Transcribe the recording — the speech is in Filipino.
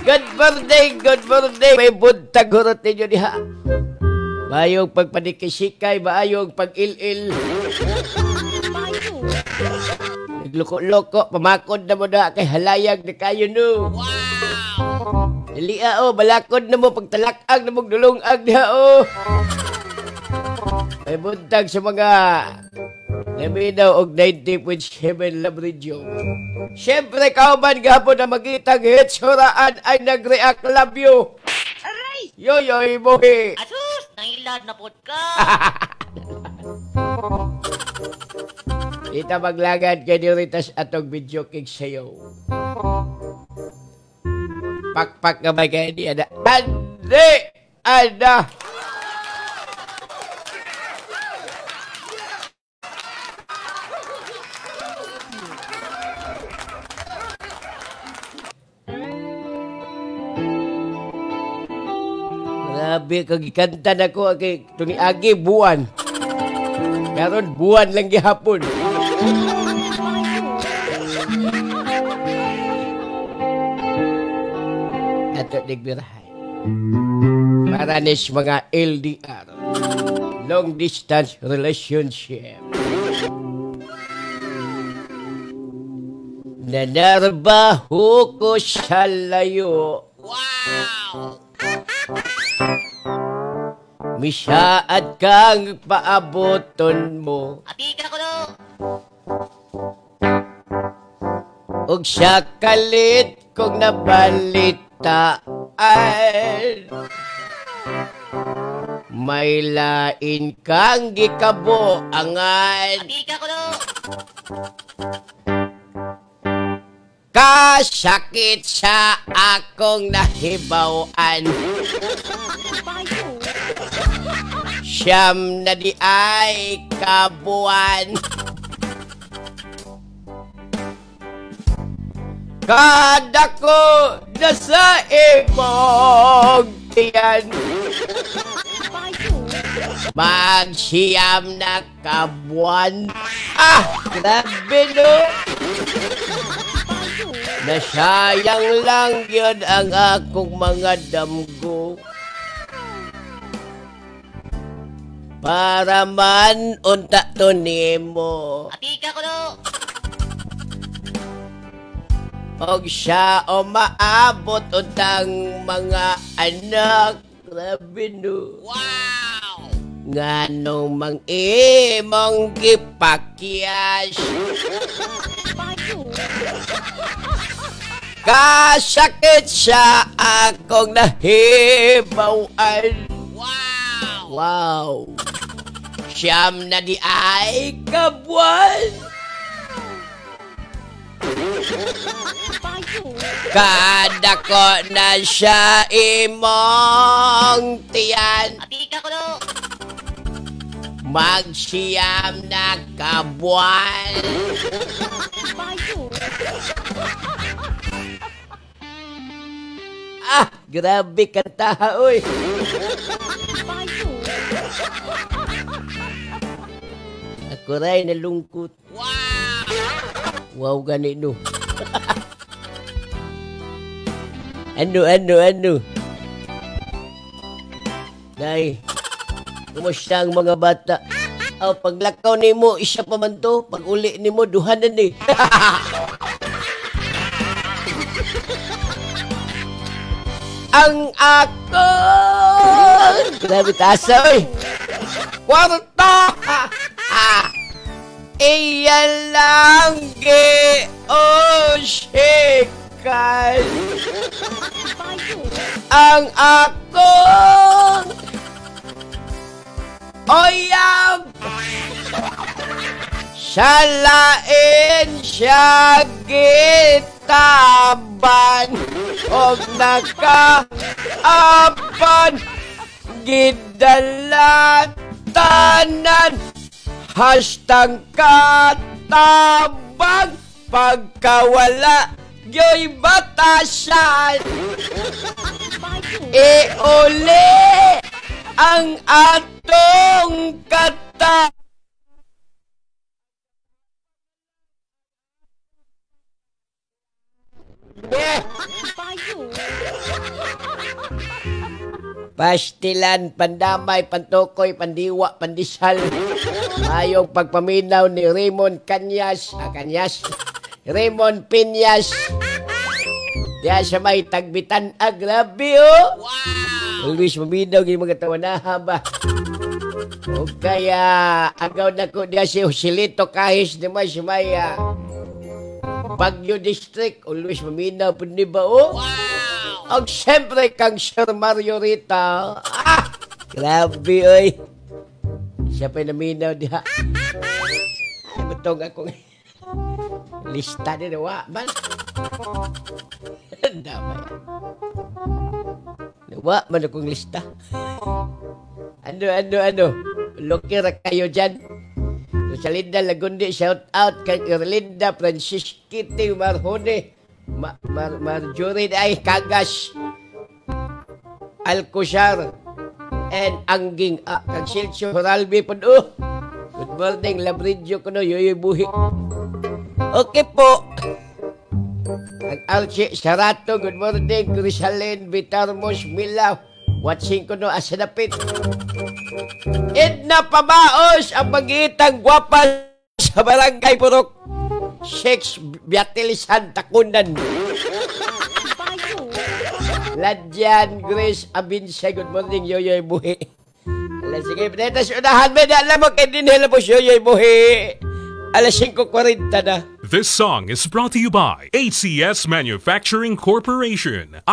Good morning, good morning. May buntag hurot ninyo diha. Bayong pagpanikisikay, bayong pag-il-il. Nagloko-loko, pamakod na mo na kay halayag na kayo no. Wow! Dalia balakod na mo, pagtalakag na mo, dulungag diha May buntag sa mga Laminaw og 90.7 Love Radio. Siyempre, kauban gapon na magitang hits, huraan ay nag-react, love you. Aray! Yoyoy mohi. Asus! Nangilad na pod ka! Ita maglagad kay Diritas atong video kig sayo. Pakpak nga may kaya di ada. Andi! Ada! Grabe, kagikanta na ko kay tuniagi buwan. Karon buwan lang gihapon. Ato digbirahay. Maranis mga LDR. Long distance relationship. Nanarbaho ko sa layo. Wow! Misaad kang paaboton mo. Atika ko no! Og sa kalit kong nabalitaan, may lain kang gikabuangan. Atika ko no! Kasakit sa akong nahibawan. Siyam na di ay kabuan. Kada ko nasa imong tiyan. Magsiyam na kabuan. Grabe no. Nasayang lang yun ang akong mga damgo. Para man unta to nimo. Atika ko no! Og siya o maabot untang mga anak. Grabe no. Wow! Nganong mang imong gipakyas. Kasakit sa akong nahibawan. Wow! Wow! Siyam na di ay kabuan. Kada ko na siya imong tiyan. Atika ko no! Magsiyam na kabuan. Grabe kanta, oy. Ako rin nalungkot. Wow! Wow, ganito. Ano? Day, kumusta ang mga bata? Paglakaw ni mo, isa pa man to. Pag uli ni mo, duhanan eh. Ang ako! Grabe tasa, oy! Kwarta! Iyan lang gi-oshikan. Ang ako! Oyam! Salain siya gitaban og nakaapan gidalatanan hashtag katabang pagkawala yo'y batasan iuli ang atong kata. Pastilan, pandamay, pantukoy, pandiwa, pandisal. Ayong pagpaminaw ni Raymond Kanyas. Kanyas? Raymond Piñas. Diya siya may tagbitan. Grabe, oh. Wow! Always maminaw yung mga tawanaha ba? O kaya, agaw na ko diya si Joselito Kahis naman siya may Baguio District. Always maminaw po di ba, oh? Wow! Ang siyempre kang Sir Mario Rita. Grabe, oy. Siya pa'y naminaw diha. Ay, matong akong lista din, wa man. Damay. Wa man akong lista. Ano. Lukir kayo dyan. Rosalinda Lagundi, shout out kay Erlinda Francisquite Marjone. Marjorie ay Kagas Alcusar and Angging kag Silcio Horalbi po do. Good morning Labridyo ko no yoyoy buhi. Okay po. Ang Alci Sarato, good morning Crisalin Vitarmos Milaw, watching ko no asanapit. Edna Pabaos ang magitang gwapa sa barangay Purok 6 Biatil Santa Kundan. Ladyan Grace Abinse, good morning yoyoy buhi. Alas sige, pineta sa unahan mo na alam mo kay dinhela po yoyoy buhi. Alas 5:40 na. This song is brought to you by ACS Manufacturing Corporation.